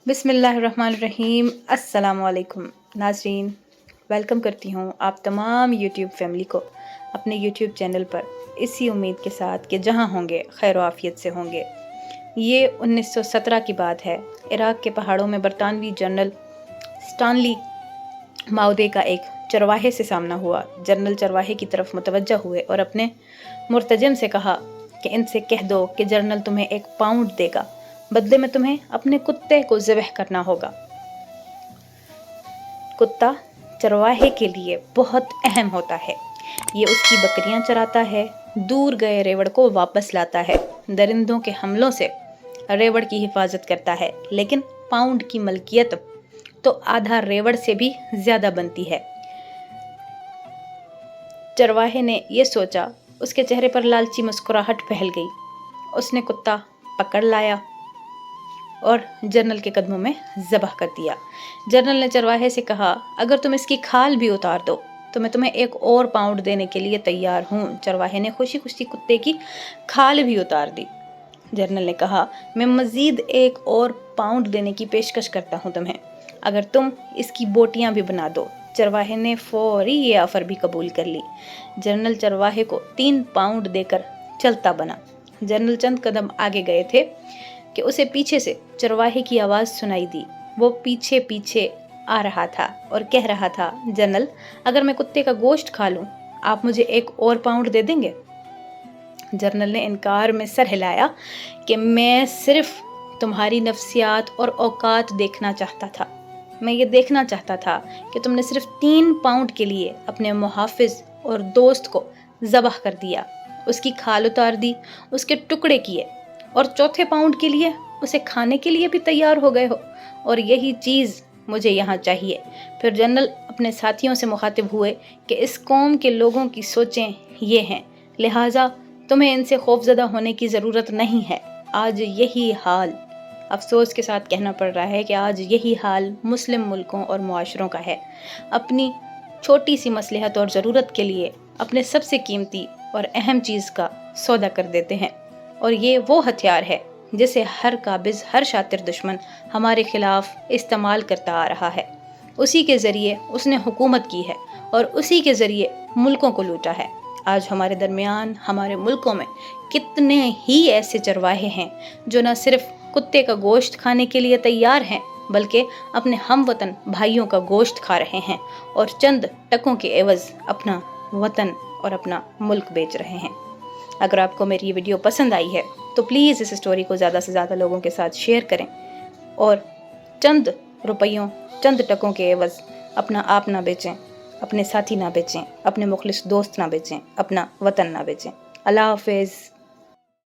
बिस्मिल्लाहिर्रहमानिर्रहीम। अस्सलाम वालेकुम नाज़रीन, वेलकम करती हूँ आप तमाम यूट्यूब फैमिली को अपने यूट्यूब चैनल पर, इसी उम्मीद के साथ कि जहाँ होंगे खैर आफियत से होंगे। ये 1917 की बात है। इराक़ के पहाड़ों में बरतानवी जनरल स्टानली माउदे का एक चरवाहे से सामना हुआ। जनरल चरवाहे की तरफ मुतवज्जा हुए और अपने मुर्तजिम से कहा कि इनसे कह दो कि जनरल तुम्हें 1 पाउंड देगा, बदले में तुम्हें अपने कुत्ते को ज़िबह करना होगा। कुत्ता चरवाहे के लिए बहुत अहम होता है। ये उसकी बकरियां चराता है, दूर गए रेवड़ को वापस लाता है, दरिंदों के हमलों से रेवड़ की हिफाजत करता है। लेकिन पाउंड की मलकियत तो आधा रेवड़ से भी ज़्यादा बनती है। चरवाहे ने यह सोचा, उसके चेहरे पर लालची मुस्कुराहट फैल गई। उसने कुत्ता पकड़ लाया और जनरल के कदमों में ज़बह कर दिया। जनरल ने चरवाहे से कहा, अगर तुम इसकी खाल भी उतार दो तो मैं तुम्हें 1 और पाउंड देने के लिए तैयार हूँ। चरवाहे ने खुशी खुशी कुत्ते की खाल भी उतार दी। जनरल ने कहा, मैं मज़ीद 1 और पाउंड देने की पेशकश करता हूँ तुम्हें, अगर तुम इसकी बोटियाँ भी बना दो। चरवाहे ने फौरी ये ऑफ़र भी कबूल कर ली। जनरल चरवाहे को 3 पाउंड देकर चलता बना। जनरल चंद कदम आगे गए थे कि उसे पीछे से चरवाहे की आवाज़ सुनाई दी। वो पीछे पीछे आ रहा था और कह रहा था, जनरल, अगर मैं कुत्ते का गोश्त खा लूँ, आप मुझे 1 और पाउंड दे देंगे? जनरल ने इनकार में सर हिलाया कि मैं सिर्फ तुम्हारी नफ्सियात और औकात देखना चाहता था। मैं ये देखना चाहता था कि तुमने सिर्फ 3 पाउंड के लिए अपने मुहाफिज और दोस्त को ज़बह कर दिया, उसकी खाल उतार दी, उसके टुकड़े किए और चौथे पाउंड के लिए उसे खाने के लिए भी तैयार हो गए हो। और यही चीज़ मुझे यहाँ चाहिए। फिर जनरल अपने साथियों से मुखातिब हुए कि इस कौम के लोगों की सोचें ये हैं, लिहाजा तुम्हें इनसे खौफज़दा होने की ज़रूरत नहीं है। आज यही हाल, अफसोस के साथ कहना पड़ रहा है कि आज यही हाल मुस्लिम मुल्कों और मुआशरों का है। अपनी छोटी सी मसलहत और ज़रूरत के लिए अपने सबसे कीमती और अहम चीज़ का सौदा कर देते हैं। और ये वो हथियार है जिसे हर काबिज़, हर शातिर दुश्मन हमारे ख़िलाफ़ इस्तेमाल करता आ रहा है। उसी के ज़रिए उसने हुकूमत की है और उसी के ज़रिए मुल्कों को लूटा है। आज हमारे दरमियान, हमारे मुल्कों में कितने ही ऐसे चरवाहे हैं जो न सिर्फ कुत्ते का गोश्त खाने के लिए तैयार हैं, बल्कि अपने हमवतन भाइयों का गोश्त खा रहे हैं और चंद टकों के एवज़ अपना वतन और अपना मुल्क बेच रहे हैं। अगर आपको मेरी ये वीडियो पसंद आई है तो प्लीज़ इस स्टोरी को ज़्यादा से ज़्यादा लोगों के साथ शेयर करें और चंद रुपयों, चंद टकों के एवज़ अपना आप ना बेचें, अपने साथी ना बेचें, अपने मुखलिस दोस्त ना बेचें, अपना वतन ना बेचें। अल्लाह हाफ़िज़।